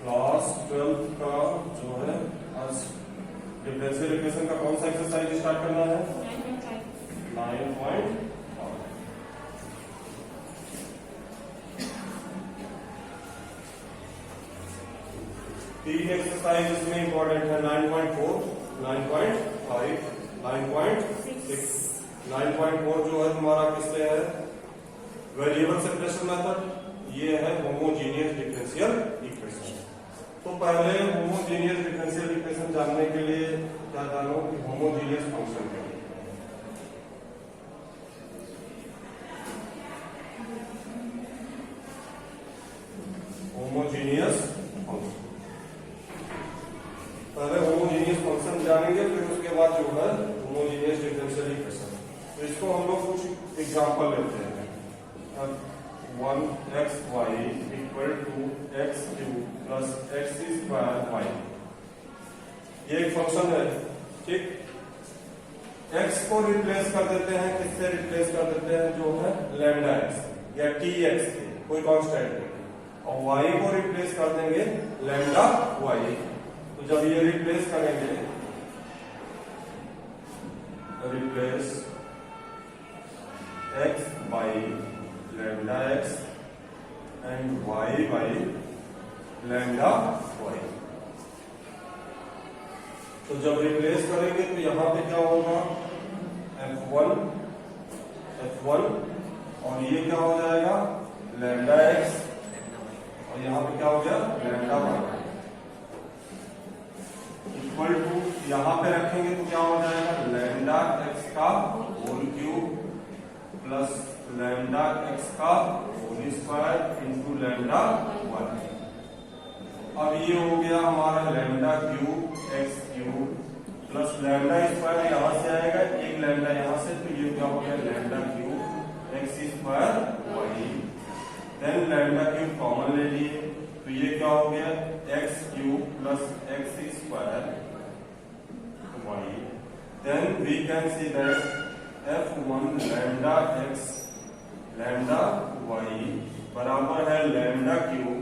Class 12 का जो है आज डिफरेंशियल इक्वेशन का कौन सा एक्सरसाइज स्टार्ट करना है? 9.5। तीन एक्सरसाइज इसमें इंपॉर्टेंट है, 9.4, 9.5, 9.6। 9.4 जो है तुम्हारा किससे है? Variable separation method. ये है होमोजीनियस डिफरेंशियल इक्वेशन। तो पहले होमोजीनियस डिफरेंशियल इक्वेशन जानने के लिए क्या जानो कि होमोजीनियस फंक्शन क्या है। होमोजीनियस फंक्शन, पहले होमोजीनियस फंक्शन जानेंगे, फिर उसके बाद जो है होमोजीनियस डिफरेंशियल इक्वेशन। तो इसको हम लोग कुछ एग्जांपल लेते हैं। 1xy equal to x cube plus x square y, ये एक फंक्शन है, ठीक। x को रिप्लेस कर देते हैं, किससे रिप्लेस कर देते हैं? जो है लैम्डा एक्स या टी एक्स से, कोई कांस्टेंट, और y को रिप्लेस कर देंगे लैम्डा वाई। तो जब ये रिप्लेस करेंगे, replace x by lambda x and y by lambda y. तो जब रिप्लेस करेंगे तो यहां पे क्या होगा? f1 और ये क्या हो जाएगा? लैम्डा एक्स, और यहां पे क्या हो गया? लैम्डा वाई इक्वल टू, यहां पे रखेंगे तो क्या हो जाएगा? लैम्डा एक्स का whole cube plus lambda X का whole square into lambda Y. अब ये हो गया हमारा lambda cube X cube plus lambda square, यहां से आएगा एक लैम्डा यहां से, तो ये क्या हो गया? Lambda cube x square y. Then lambda cube common ले लिए, तो ये क्या हो गया? X cube plus x square y. Then we can see that f1 lambda x lambda y बराबर है लैम्डा क्यूब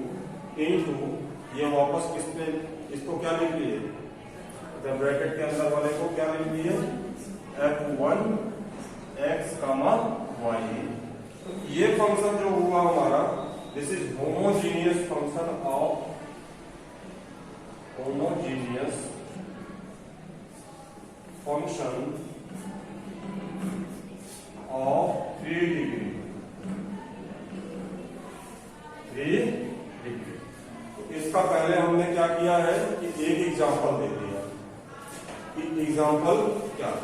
इंटू, ये वापस किस पे, इसको क्या लिख लिए? ब्रैकेट के अंदर वाले को क्या लिख लिए? f1 x comma y. ये फंक्शन जो हुआ हमारा, this is homogeneous function of homogeneous function of 3 degree. तो इसका पहले हमने क्या किया है कि एक एग्जांपल दे दिया कि एग्जांपल क्या है।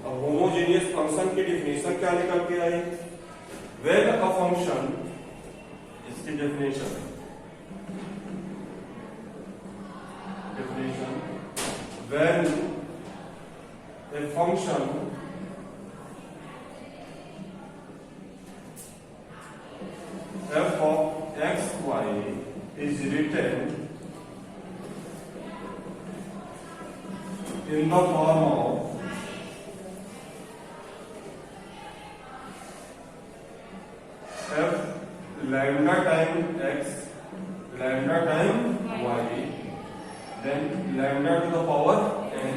अब होमोजेनियस फंक्शन की डेफिनेशन क्या निकल के आई? व्हेन अ फंक्शन, इसकी definition when a function f of x y is written in the form of f lambda time x lambda time y, then lambda to the power n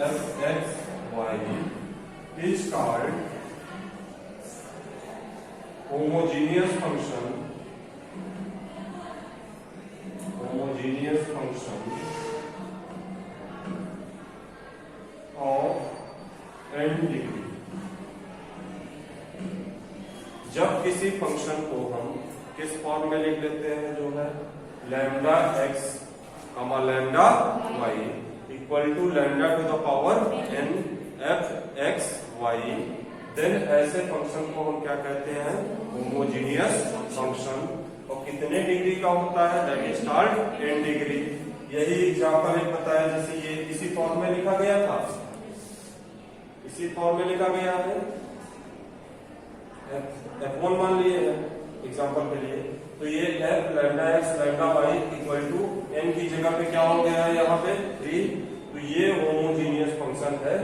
f x y is called homogeneous function of n degree। जब किसी function को हम किस form में लिख लेते हैं? जो है lambda x comma lambda y equal to lambda to the power n f x y, then ऐसे फंक्शन को हम क्या कहते हैं? Homogeneous function. और कितने डिग्री का होता है? That is called n degree. यही एग्जांपल एक बताया, जैसे ये इसी फॉर्म में लिखा गया था, इसी फॉर्म में लिखा गया है, f1 मान लिए है एग्जांपल के लिए, तो ये f lambda x lambda y equal to n की जगह पे क्या हो गया है? यहाँ पे 3। तो ये होमोजीनियस फंक्शन है,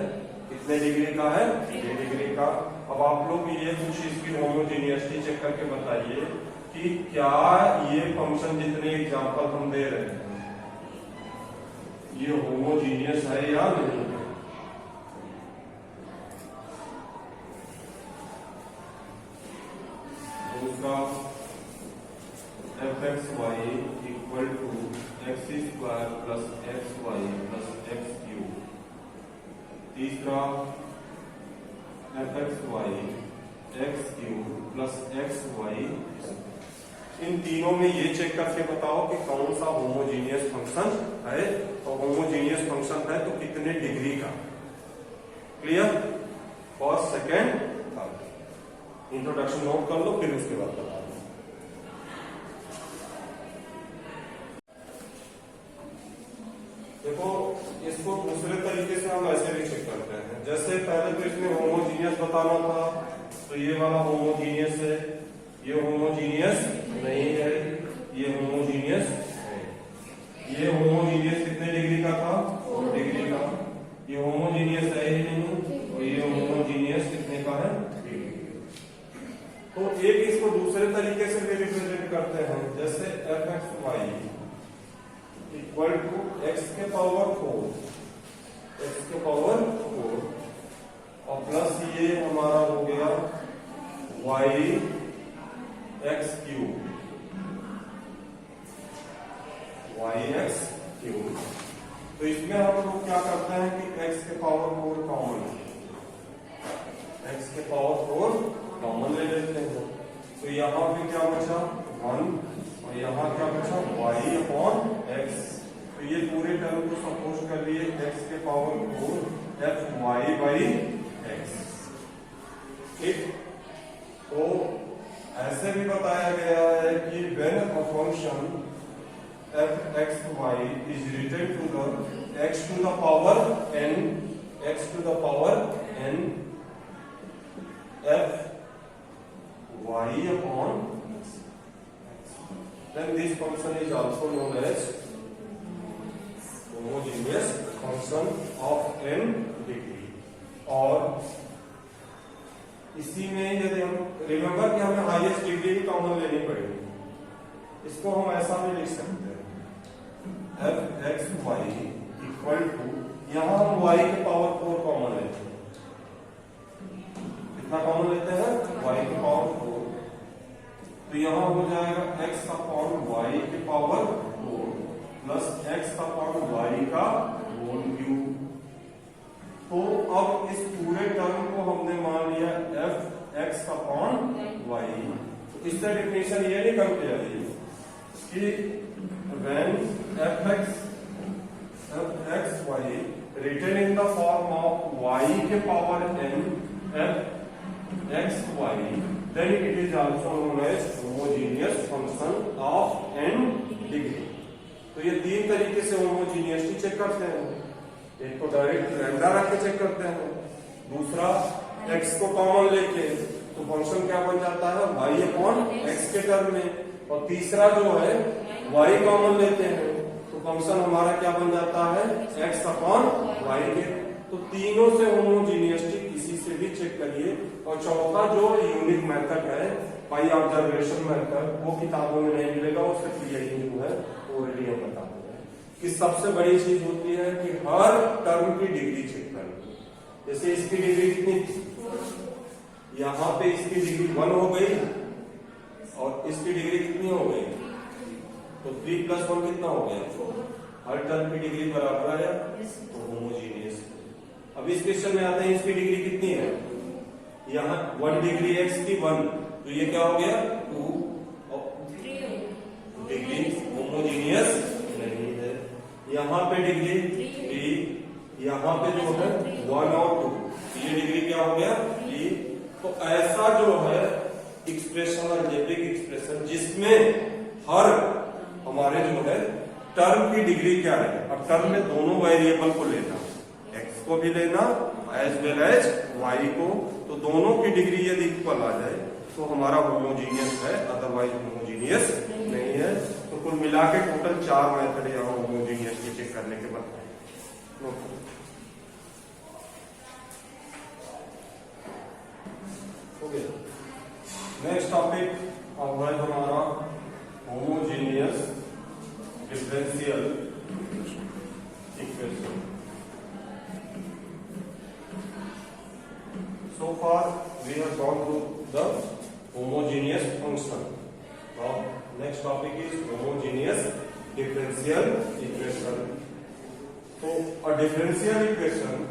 कितने डिग्री का है? 3 डिग्री का। अब आप लोग ये कुछ इसकी होमोजीनियसिटी चेक करके बताइए कि क्या ये फंक्शन जितने एग्जांपल हम दे रहे हैं ये होमोजीनियस है या नहीं है। दूसरा F x Y equal to x square plus x Y plus X cube. तीसरा F x Y x cube plus x Y. इन तीनों में ये चेक करके बताओ कि कौन सा होमोजीनियस फंक्शन है, और होमोजीनियस फंक्शन है तो कितने डिग्री का। Clear? First, second, third. Introduction note कर लो, फिर उसके बाद बता दो। देखो, इसको दूसरे तरीके से हम ऐसे भी चेक करते हैं। जैसे पहले तो इसमें होमोजीनियस बताना था, तो ये वाला होमोजीनियस है, ये होमोजीनियस नहीं है, ये होमोजीनियस है। ये होमोजीनियस कितने डिग्री का था? 4 डिग्री का। ये होमोजीनियस है ही नहीं, और ये होमोजीनियस कितने का है? 3 डिग्री। तो एक इसको दूसरे तरीके से भी रिप्रेजेंट करते हैं, जैसे f x Y equal to x के पावर 4, एक्स के पावर 4 और प्लस ये हमारा हो गया y x cube, y x cube. तो इसमें हम लोग क्या करते हैं कि एक्स के पावर 4 कॉमन, एक्स के पावर 4 कॉमन ले लेते हैं। तो यहाँ पे क्या बचा? 1, और यहाँ क्या बचा? Y upon x. तो ये पूरे टर्म को सपोज कर लिए एक्स के power 4 f y by x. ठीक, तो ऐसे भी बताया गया है कि when a function f x y is written to the x to the power n, x to the power n f y upon then this function is also known as homogeneous function of n degree। और इसी में यदि हम remember कि हमें highest degree की common लेनी पड़ेगी, इसको हम ऐसा भी लिख सकते हैं f x Y equal to, यहां हम वाई के पावर 4 कॉमन लेते हैं। कितना कॉमन लेते हैं? वाई के पावर 4। तो यहां हो जाएगा एक्स अपॉन वाई के power 4 plus x upon y का होल क्यूब। तो अब इस पूरे टर्म को हमने मान लिया एफ एक्स अपॉन वाई। तो इससे डेफिनेशन ये निकल के आई कि when F x Y written in the form of Y के power n F x Y, then it is also known as homogeneous function of n degree। तो ये 3 तरीके से होमोजीनियसटी चेक करते हैं। एक तो डायरेक्ट लैम्डा रख के चेक करते हैं, दूसरा x को कॉमन लेके तो फंक्शन क्या बन जाता है? y अपॉन x के टर्म में, और तीसरा जो है y कॉमन लेते हैं तो फंक्शन हमारा क्या बन जाता है? x अपॉन y के। तो तीनों से होमोजीनियसटी किसी से भी चेक करिए। और चौथा जो यूनिक मेथड है बाई ऑब्जर्वेशन मेथड, वो किताबों में नहीं मिलेगा, उससे क्लियरली जो है ऑलरेडी हम बता देंगे कि सबसे बड़ी चीज होती है कि हर टर्म की डिग्री चेक करनी। जैसे इसकी डिग्री कितनी थी, यहाँ पे इसकी डिग्री 1 हो गई और इसकी डिग्री कितनी हो गई? तो 3 + 1 कितना हो गया? हर टर्म की डिग्री बराबर है, तो होमोजीनियस। अब इस क्वेश्चन में आते हैं, इसकी डिग्री कितनी है? यहाँ 1 डिग्री x की 1, तो ये क्या हो गया? 2 डिग्री होमोजीनियस नहीं है। यहाँ पे डिग्री 3, यहाँ पे जो है 1 और 2, ये डिग्री क्या हो गया? 3। तो ऐसा जो है एक्सप्रेशन, अलजेब्रिक एक्सप्रेशन, जिसमें हर हमारे जो है टर्म की डिग्री क्या है, अब टर्म में दोनों वेरिएबल को लेना, x को भी लेना एज वेल एज y को, तो दोनों की डिग्री यदि इक्वल आ जाए तो हमारा होमोजीनियस है, अदरवाइज होमोजीनियस नहीं है। तो कुल मिला के टोटल 4 मेथड यहाँ होमोजीनियस के चेक करने के बताए। हो गया। नेक्स्ट टॉपिक अब है हमारा differential equation. So far we have gone through the homogeneous function. Now next topic is homogeneous differential equation. So a differential equation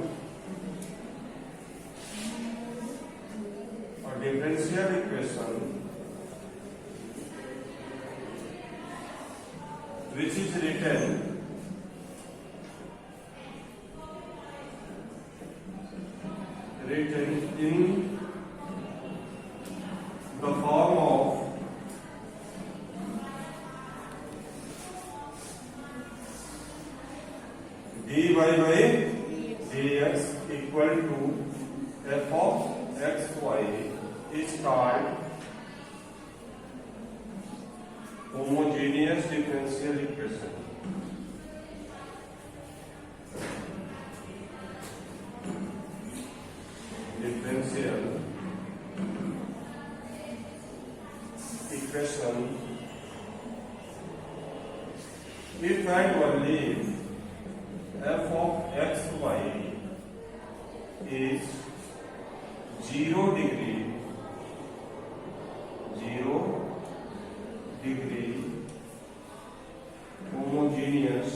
which is written in the form of dy by dx equal to f of xy is called homogeneous differential equation. Differential equation if and only f of xy is 0 degree homogeneous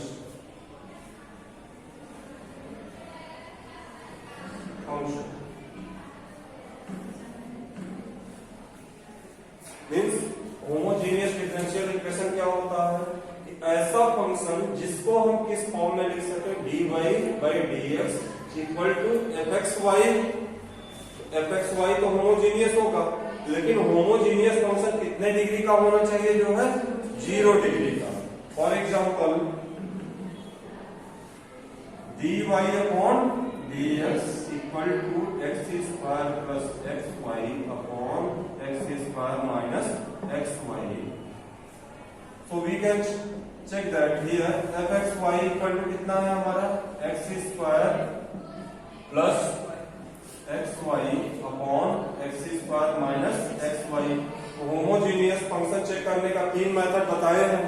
function. Means homogeneous differential equation क्या होता है कि ऐसा function जिसको हम किस form में लिख सकते हैं dy by dx equal to fxy. fxy तो होमोजेनियस होगा, लेकिन होमोजेनियस फंक्शन कितने डिग्री का होना चाहिए? जो है 0 डिग्री का. For example dy upon dx equal to x square plus xy upon x square minus xy. So we can check that here fxy equal to कितना है हमारा x square plus xy upon x square minus xy. Homogeneous function check करने का 3 method बताए हैं.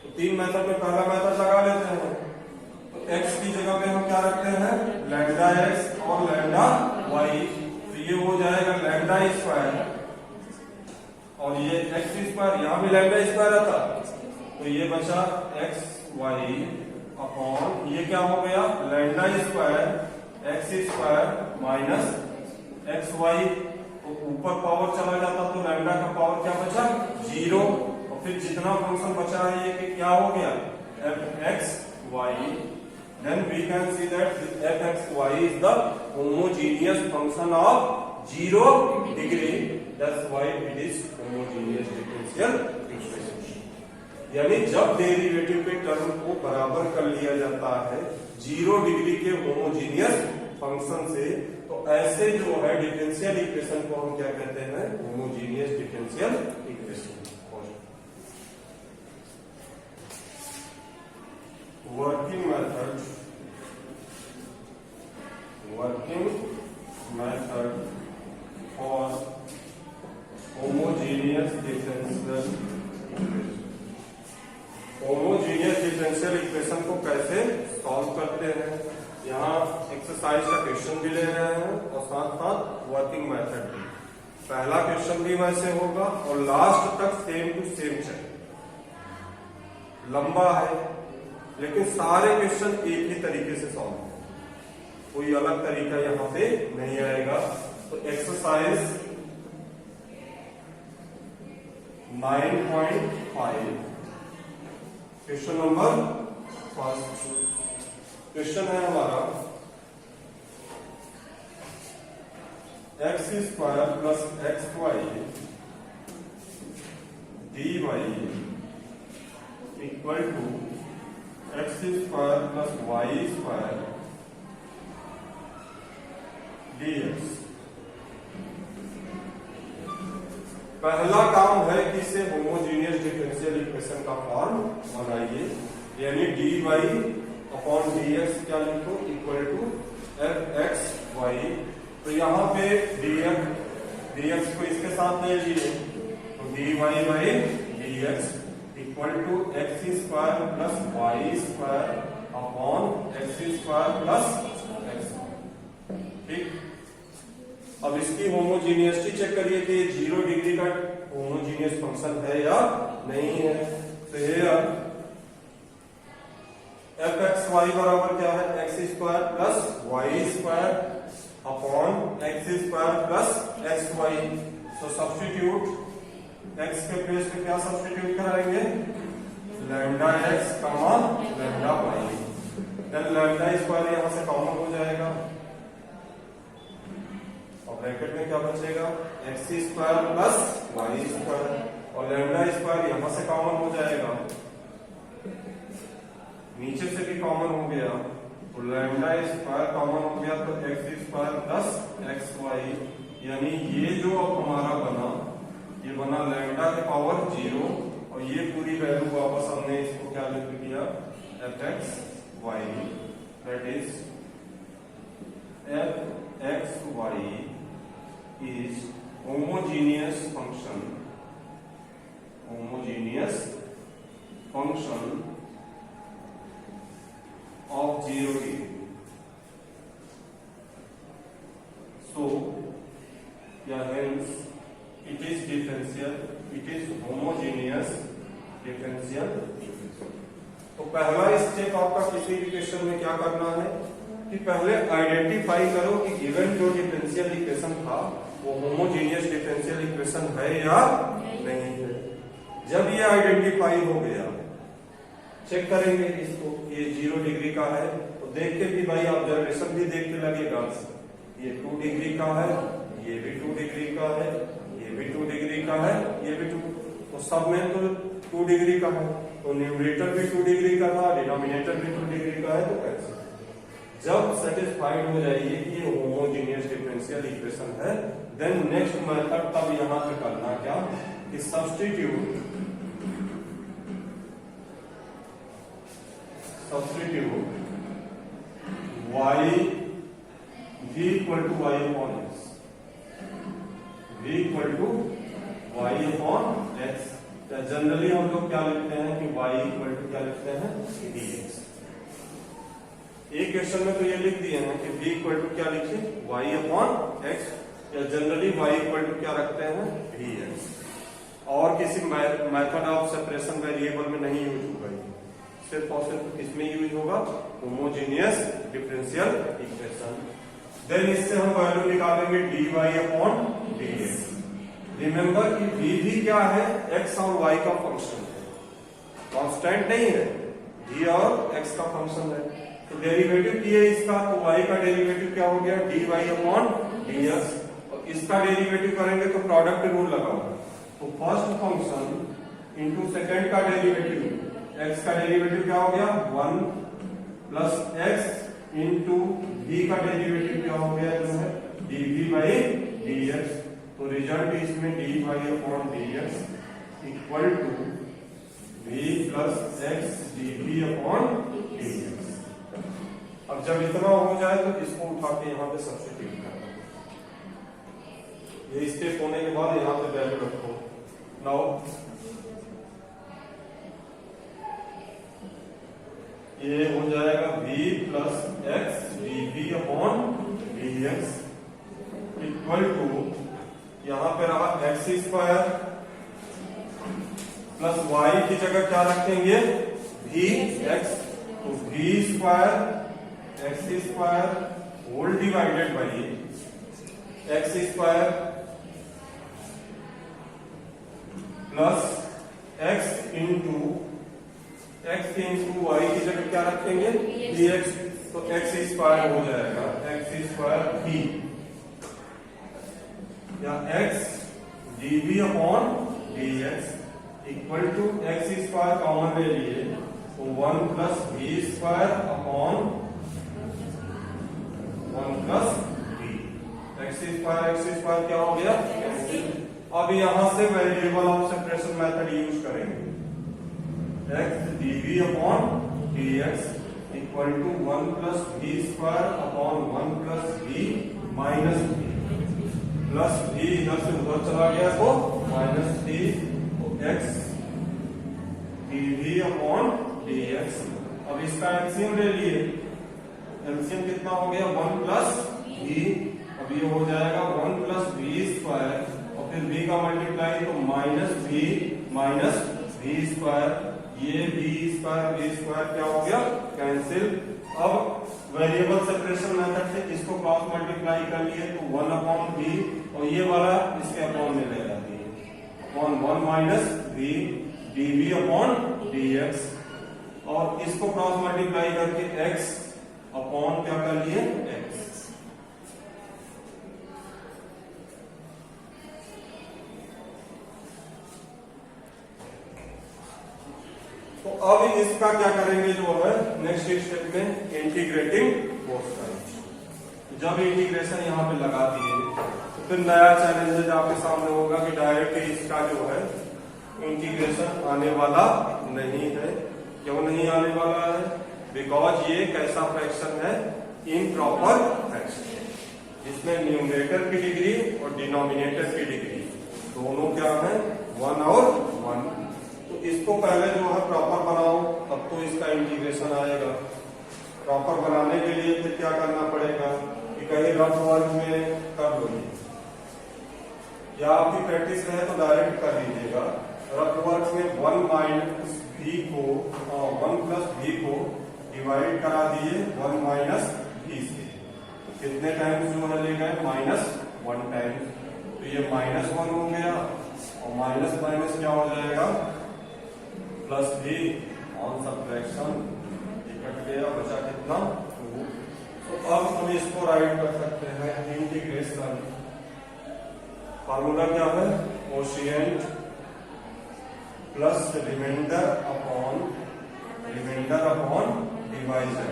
तो 3 method में पहला मेथड लगा लेते हैं. तो x की जगह पे हम क्या रखते हैं लैम्डा x और लैम्डा y. तो ये हो जाएगा लैम्डा स्क्वायर और ये x स्क्वायर, यहाँ भी लैम्डा स्क्वायर आता तो ये बचा xy अपॉन ये क्या हो गया lambda square x square minus xy. तो ऊपर पावर चला जाता तो लैम्डा का पावर क्या बचा 0. और फिर जितना फंक्शन बचा है ये कि क्या हो गया fxy. Then we can see that fxy is the homogeneous function of 0 degree. That's why it is homogeneous differential equation. यानी जब डेरिवेटिव के टर्म को बराबर कर लिया जाता है 0 डिग्री के होमोजेनियस फंक्शन से, तो ऐसे जो है डिफरेंशियल इक्वेशन को हम क्या कहते हैं homogeneous differential equation. Working method for homogeneous differential equation. Homogeneous differential equation को कैसे सॉल्व करते हैं, यहाँ एक्सरसाइज का क्वेश्चन भी ले रहे हैं और साथ साथ वर्किंग मेथड भी. पहला क्वेश्चन भी वैसे होगा और लास्ट तक सेम टू सेम चलेगा. लंबा है लेकिन सारे क्वेश्चन एक ही तरीके से सॉल्व होंगे, कोई अलग तरीका यहाँ पे नहीं आएगा. तो exercise 9.5 question number first. Question है हमारा x square plus xy dy equal to x square plus y square dx. पहला काम है कि इसे होमोजेनियस डिफरेंशियल इक्वेशन का फॉर्म बनाइए. यानी dy अपॉन dx क्या लिखो इक्वल टू fxy. तो यहाँ पे dx को इसके साथ ले लीजिए तो dy by dx equal to x square plus Y square upon x square plus x. ठीक, अब इसकी होमोजीनियसिटी चेक करिए कि 0 डिग्री का होमोजीनियस फंक्शन है या नहीं है। तो ये एफ एक्स वाई बराबर क्या है, X square plus Y square upon x square plus x Y. So substitute X के प्लेस पे क्या सब्स्टिट्यूट कराएंगे, lambda x comma lambda Y. Then lambda square यहां से कॉमन हो जाएगा और ब्रैकेट में क्या बचेगा, x square plus Y square और लैम्डा स्क्वायर यहां से कॉमन हो जाएगा, नीचे से भी कॉमन हो गया तो लैम्डा स्क्वायर कॉमन हो गया तो x square plus x y. यानी ये जो अब हमारा बना, ये बना लैम्डा के पावर 0 और ये पूरी वैल्यू वापस हमने इसको क्या लिख दिया, f x y, that is f x y is homogeneous function of 0 degree. So hence it is differential, it is homogeneous differential. तो पहला स्टेप आपका किसी भी क्वेश्चन में क्या करना है कि पहले आइडेंटिफाई करो कि गिवन जो डिफरेंशियल इक्वेशन था वो होमोजेनियस डिफरेंशियल इक्वेशन है या नहीं है। जब ये आइडेंटिफाई हो गया, चेक करेंगे इसको, ये 0 डिग्री का है तो देख के भी भाई ऑब्जर्वेशन भी देख के लगेगा, ये 2 डिग्री का है, ये भी 2 डिग्री का है, ये भी 2 डिग्री का है, ये भी 2, तो सब में तो 2 डिग्री का है, तो न्यूमरेटर भी 2 डिग्री का था, डिनोमिनेटर भी 2 डिग्री का है, तो कैसे। जब सेटिस्फाइड हो जाइए कि ये होमोजेनियस डिफरेंशियल इक्वेशन है, देन नेक्स्ट मेथड तब यहां पे करना क्या कि substitute y v equal to y upon x, v equal to y upon x। Generally हम लोग क्या लिखते हैं कि y इक्वल टू क्या लिखते हैं, dx। एक क्वेश्चन में तो ये लिख दिए हैं कि v इक्वल टू क्या लिखिए, y अपॉन x, या जनरली y इक्वल टू क्या रखते हैं, dx। और किसी मेथड ऑफ सेपरेशन वेरिएबल में नहीं यूज होगा, सिर्फ और सिर्फ इसमें यूज होगा होमोजेनियस डिफरेंशियल इक्वेशन। देन इससे हम वैल्यू निकालेंगे dy अपॉन dx। रिमेंबर कि v भी क्या है, x और y का फंक्शन है, कांस्टेंट नहीं है, v और x का फंक्शन है। तो डेरिवेटिव किए इसका तो y का डेरिवेटिव क्या हो गया, dy अपॉन dx, और इसका डेरिवेटिव करेंगे तो प्रोडक्ट रूल लगाओ, तो फर्स्ट फंक्शन इंटू सेकेंड का डेरिवेटिव, x का डेरिवेटिव क्या हो गया 1 प्लस x इंटू v का डेरिवेटिव क्या हो गया जो है dv बाई dx। तो रिजल्ट इसमें dy upon dx equal to v plus x dv upon dx। अब जब इतना हो जाए तो इसको उठा के यहाँ पे सब्स्टिट्यूट करना, ये स्टेप होने के बाद यहाँ पे वैल्यू रखो। नाउ ये हो जाएगा v plus x dv upon dx equal to, यहां पे रहा x स्क्वायर प्लस y की जगह क्या रखेंगे vx, तो v square x square whole divided by x square plus x into x into y की जगह क्या रखेंगे dx, तो x स्क्वायर हो जाएगा x स्क्वायर v, या x dv upon dx equal to x square common ले लिए तो 1 plus v square upon 1 plus v, x square क्या हो गया। अब यहां से variable of separation method use करेंगे, x dv upon dx equal to 1 plus v square upon 1 plus v minus v, plus v इधर से उधर चला गया तो माइनस v, तो x dv अपॉन dx। अब इसका एलसीएम ले लिए, एलसीएम कितना हो गया 1 प्लस v, अब ये हो जाएगा 1 प्लस v स्क्वायर और फिर v का मल्टीप्लाई तो माइनस v स्क्वायर, ये v स्क्वायर क्या हो गया कैंसिल। अब वेरिएबल सेपरेशन मेथड से इसको क्रॉस मल्टीप्लाई कर लिए तो 1 अपॉन v और ये वाला इसके अपॉन में ले जाती है upon 1 minus v dv upon dx, और इसको क्रॉस मल्टीप्लाई करके x अपॉन क्या कर लिए x। तो अब इसका क्या करेंगे जो है नेक्स्ट स्टेप में इंटीग्रेटिंग फोर्स करेंगे। जब इंटीग्रेशन यहाँ पे लगा दिए तो फिर नया चैलेंज आपके सामने होगा कि डायरेक्ट इसका जो है इंटीग्रेशन आने वाला नहीं है। क्यों नहीं आने वाला है? बिकॉज ये कैसा फ्रैक्शन है, इम्प्रॉपर फ्रैक्शन, जिसमें न्यूमरेटर की डिग्री और डिनोमिनेटर की डिग्री दोनों क्या है 1 और 1। तो इसको पहले जो है प्रॉपर बनाओ तब तो इसका इंटीग्रेशन आएगा। प्रॉपर बनाने के लिए फिर क्या करना पड़ेगा कि कहीं रफ वर्क में कर लो, या आपकी प्रैक्टिस है तो डायरेक्ट कर लीजिएगा। रफ वर्क में 1 माइनस v को 1 प्लस v को डिवाइड करा दिए 1 माइनस v से, कितने टाइम्स जो है ले गए -1 टाइम, तो ये -1 हो गया और माइनस माइनस क्या हो जाएगा plus v on subtraction, cut गया बचा कितना 2। तो अब हम इसको राइट कर सकते हैं इंटीग्रेशन, फार्मूला क्या है quotient plus remainder upon divisor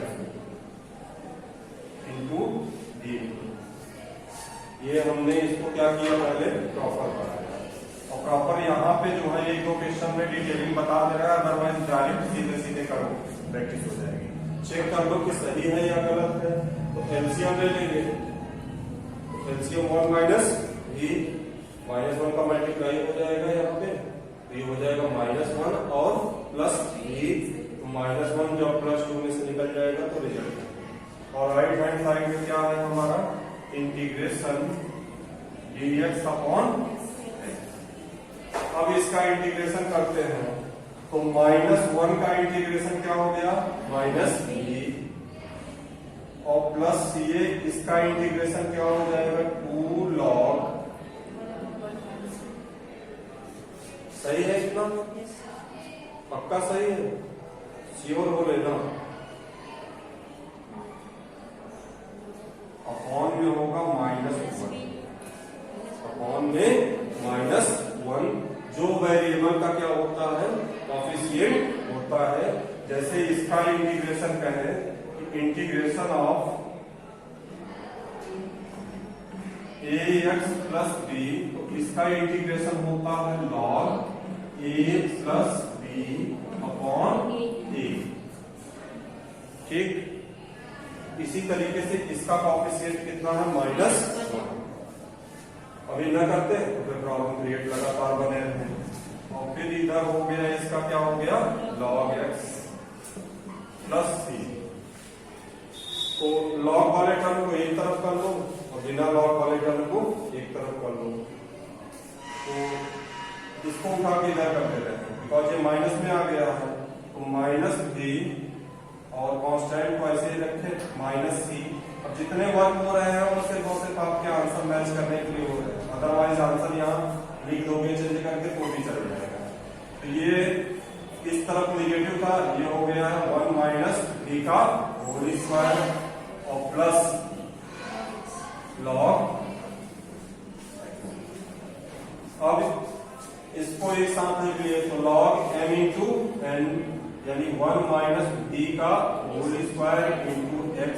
into d. ये हमने इसको क्या किया पहले प्रॉपर बनाया, और प्रॉपर यहाँ पे जो है 1-2 क्वेश्चन में डिटेलिंग बता दे रहा है, अदरवाइज डायरेक्ट सीधे सीधे करो प्रैक्टिस हो जाएगी। चेक कर लो कि सही है या गलत है। तो एलसीएम ले लेंगे, एलसीएम 1 माइनस v, -1 का मल्टीप्लाई हो जाएगा यहाँ पे, ये हो जाएगा -1 और प्लस v, तो -1 जब +2 में से निकल जाएगा तो रिजल्ट। और राइट हैंड साइड में क्या है हमारा इंटीग्रेशन dx अपॉन। अब इसका इंटीग्रेशन करते हैं तो -1 का इंटीग्रेशन क्या हो गया -v और प्लस ये इसका इंटीग्रेशन क्या हो जाएगा 2 log। सही है इतना? पक्का सही है? श्योर हो लेना। अपॉन में होगा -1, अपॉन में -1, जो वेरिएबल का क्या होता है कोएफिशिएंट होता है। जैसे इसका इंटीग्रेशन कहे integration of ax plus b, तो इसका इंटीग्रेशन होता है log a plus b upon a। ठीक, इसी तरीके से इसका कोएफिशिएंट कितना है -1। अभी न करते तो फिर प्रॉब्लम क्रिएट लगातार बने रहते हैं। और फिर इधर हो गया इसका क्या हो गया log x प्लस c। तो log वाले टर्म को एक तरफ कर लो और बिना log वाले टर्म को एक तरफ कर लो। तो इसको उठा के इधर कर देते हैं बिकॉज ये माइनस में आ गया है, तो -v और कांस्टेंट को ऐसे ही रखे -c। अब जितने वर्क हो रहे हैं वो सिर्फ आपके आंसर मैच करने के लिए हो रहे हैं, अदरवाइज आंसर यहाँ लिख दोगे चेंज करके तो भी चल जाएगा। तो ये इस तरफ निगेटिव था, ये हो गया है 1 माइनस v का होल स्क्वायर और प्लस log। अब इसको एक साथ लिख लिए तो log m इंटू n, यानी 1 माइनस v का whole square into x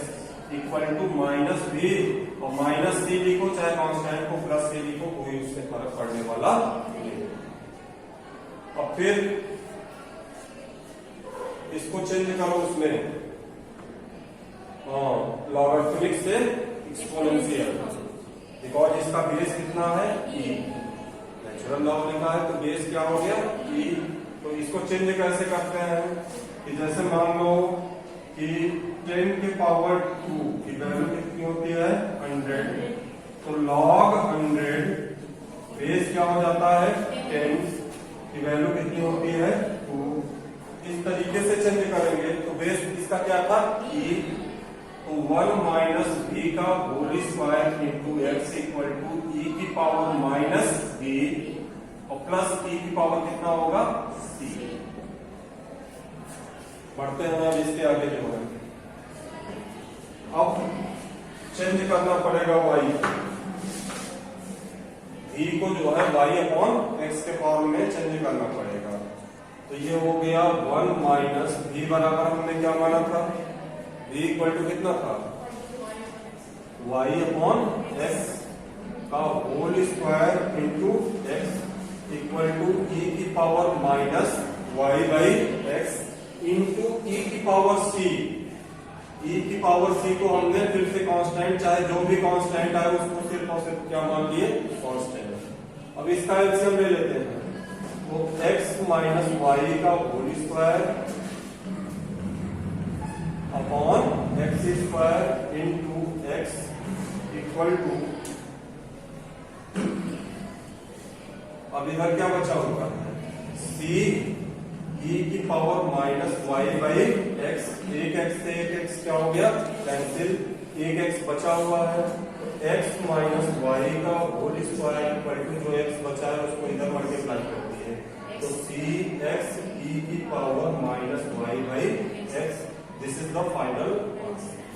equal to -v और -c लिखो चाहे कांस्टेंट को प्लस c लिखो, कोई उससे फर्क पड़ने वाला नहीं। और फिर इसको चेंज करो उसमें लॉगरिथमिक से एक्सपोनेंशियल, बिकॉज इसका बेस कितना है e, नेचुरल लॉग लिखा है तो बेस क्या हो गया e, तो इसको चेंज कैसे करते हैं कि जैसे मान लो कि 10 के पावर 2 की वैल्यू कितनी होती है 100, तो log 100 बेस क्या हो जाता है 10 की वैल्यू कितनी होती है 2। इस तरीके से चेंज करेंगे तो बेस इसका क्या था e, तो 1 माइनस v का whole square into x equal to e की पावर माइनस v और प्लस e की पावर कितना होगा c। बढ़ते हैं अब इसके आगे जो है, अब चेंज करना पड़ेगा y, v को जो है y अपॉन एक्स के फॉर्म में चेंज करना पड़ेगा। तो ये हो गया 1 माइनस v बराबर हमने क्या माना था v इक्वल टू कितना था y अपॉन एक्स का whole square into x equal to e की power minus y by x into e की पावर c। e की पावर c को हमने फिर से कांस्टेंट, चाहे जो भी कांस्टेंट आए उसको सिर्फ और सिर्फ क्या मान लिए कांस्टेंट। अब इसका एलसीएम ले लेते हैं, तो x माइनस वाई का whole square upon x square into x equal to, अब इधर क्या बचा होगा c e की power minus y by x, एक एक्स से एक एक्स क्या हो गया कैंसिल, एक एक्स बचा हुआ है, x माइनस वाई का होल स्क्वायर इक्वल टू जो एक्स बचा है उसको इधर मल्टीप्लाई कर दिए, तो सी एक्स ई की power minus y by x, this is the final answer.